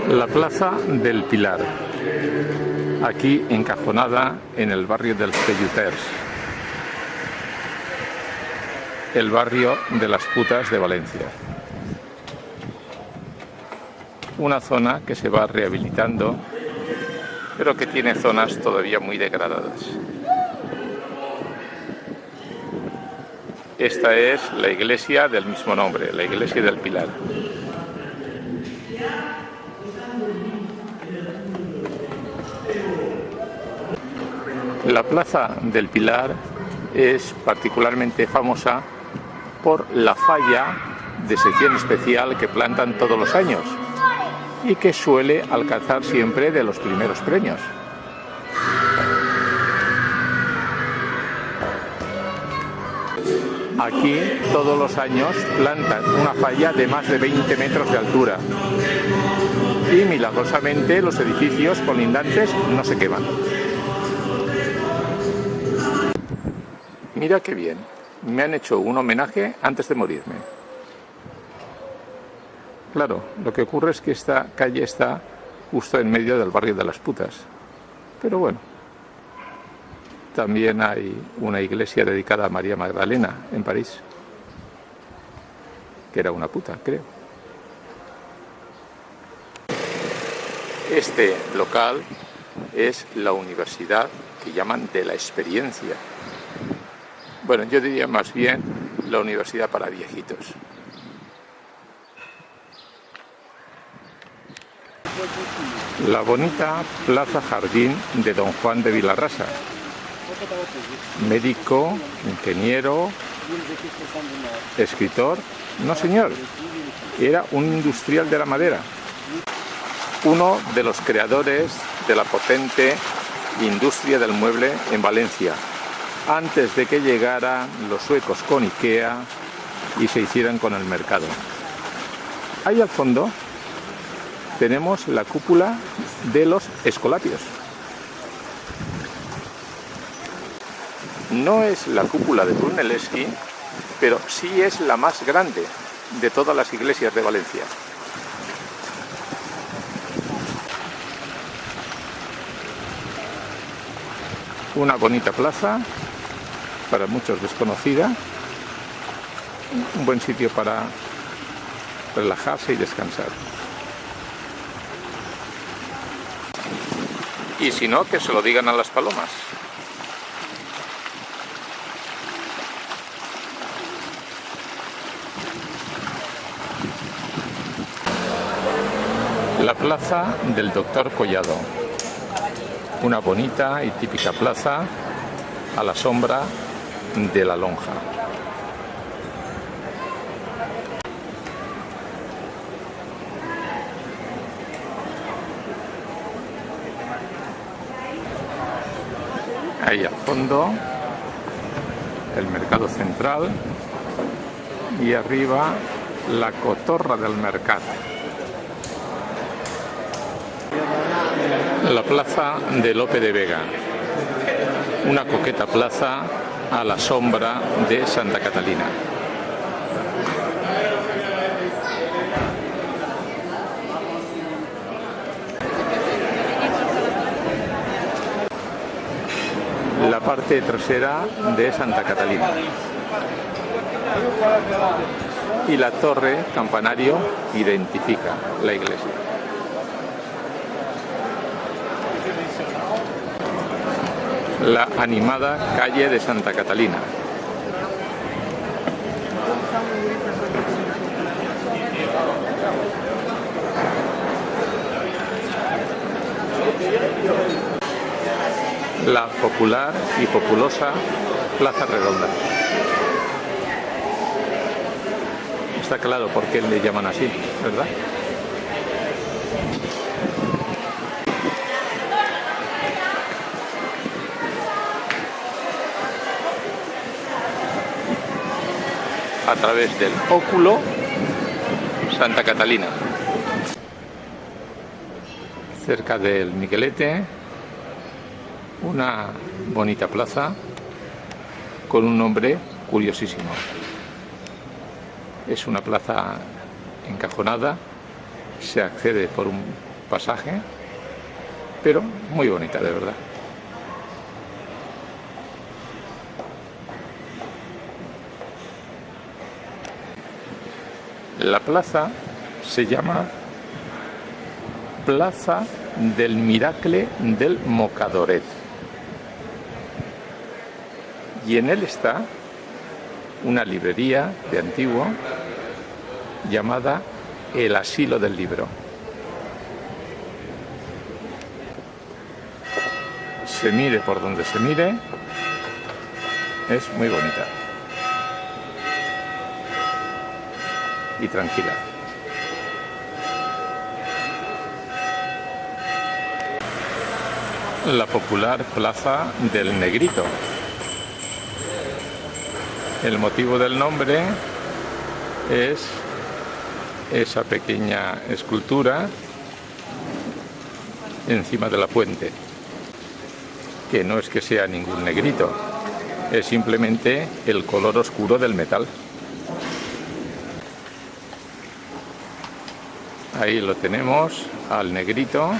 La Plaza del Pilar, aquí encajonada en el barrio dels Pelluters, el barrio de las putas de Valencia. Una zona que se va rehabilitando, pero que tiene zonas todavía muy degradadas. Esta es la iglesia del mismo nombre, la iglesia del Pilar. La Plaza del Pilar es particularmente famosa por la falla de sección especial que plantan todos los años y que suele alcanzar siempre de los primeros premios. Aquí todos los años plantan una falla de más de 20 metros de altura y milagrosamente los edificios colindantes no se queman. Mira qué bien, me han hecho un homenaje antes de morirme. Claro, lo que ocurre es que esta calle está justo en medio del barrio de las putas. Pero bueno, también hay una iglesia dedicada a María Magdalena en París, que era una puta, creo. Este local es la universidad que llaman de la experiencia. Bueno, yo diría más bien la universidad para viejitos. La bonita Plaza Jardín de Don Juan de Vilarrasa, médico, ingeniero, escritor. No, señor, era un industrial de la madera, uno de los creadores de la potente industria del mueble en Valencia, antes de que llegaran los suecos con Ikea y se hicieran con el mercado. Ahí al fondo tenemos la cúpula de los Escolapios. No es la cúpula de Brunelleschi, pero sí es la más grande de todas las iglesias de Valencia. Una bonita plaza, para muchos desconocida, un buen sitio para relajarse y descansar. Y si no, que se lo digan a las palomas. La plaza del Doctor Collado, una bonita y típica plaza a la sombra de la lonja. Ahí al fondo el mercado central y arriba la cotorra del mercado. La plaza de Lope de Vega, una coqueta plaza a la sombra de Santa Catalina. La parte trasera de Santa Catalina y la torre campanario identifica la iglesia. La animada calle de Santa Catalina. La popular y populosa Plaza Redonda. Está claro por qué le llaman así, ¿verdad? A través del óculo Santa Catalina. Cerca del Miguelete, una bonita plaza con un nombre curiosísimo. Es una plaza encajonada, se accede por un pasaje, pero muy bonita de verdad. La plaza se llama Plaza del Miracle del Mocadoret y en él está una librería de antiguo llamada El Asilo del Libro. Se mire por donde se mire, es muy bonita y tranquila. La popular Plaza del Negrito. El motivo del nombre es esa pequeña escultura encima de la fuente, que no es que sea ningún negrito, es simplemente el color oscuro del metal. Ahí lo tenemos, al negrito,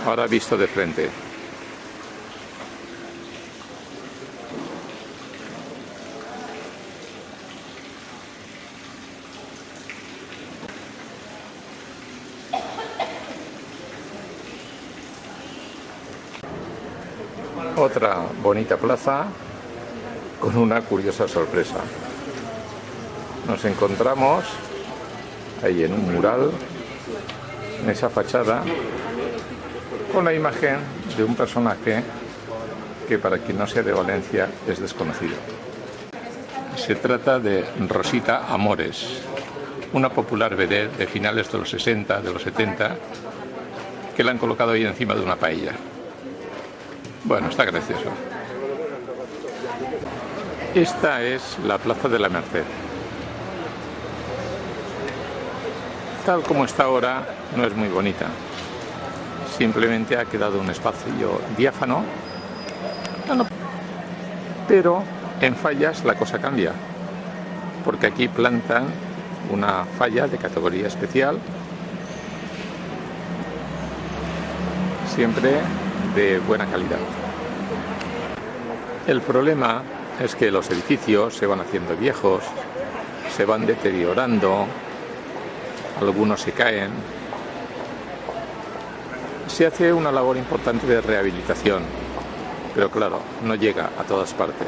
ahora visto de frente. Otra bonita plaza con una curiosa sorpresa. Nos encontramos ahí en un mural, en esa fachada, con la imagen de un personaje que para quien no sea de Valencia es desconocido. Se trata de Rosita Amores, una popular vedette de finales de los 60, de los 70, que la han colocado ahí encima de una paella. Bueno, está gracioso. Esta es la Plaza de la Merced. Tal como está ahora, no es muy bonita. Simplemente ha quedado un espacio diáfano. Pero en Fallas la cosa cambia, porque aquí plantan una falla de categoría especial, siempre de buena calidad. El problema es que los edificios se van haciendo viejos, se van deteriorando, algunos se caen. Se hace una labor importante de rehabilitación, pero claro, no llega a todas partes.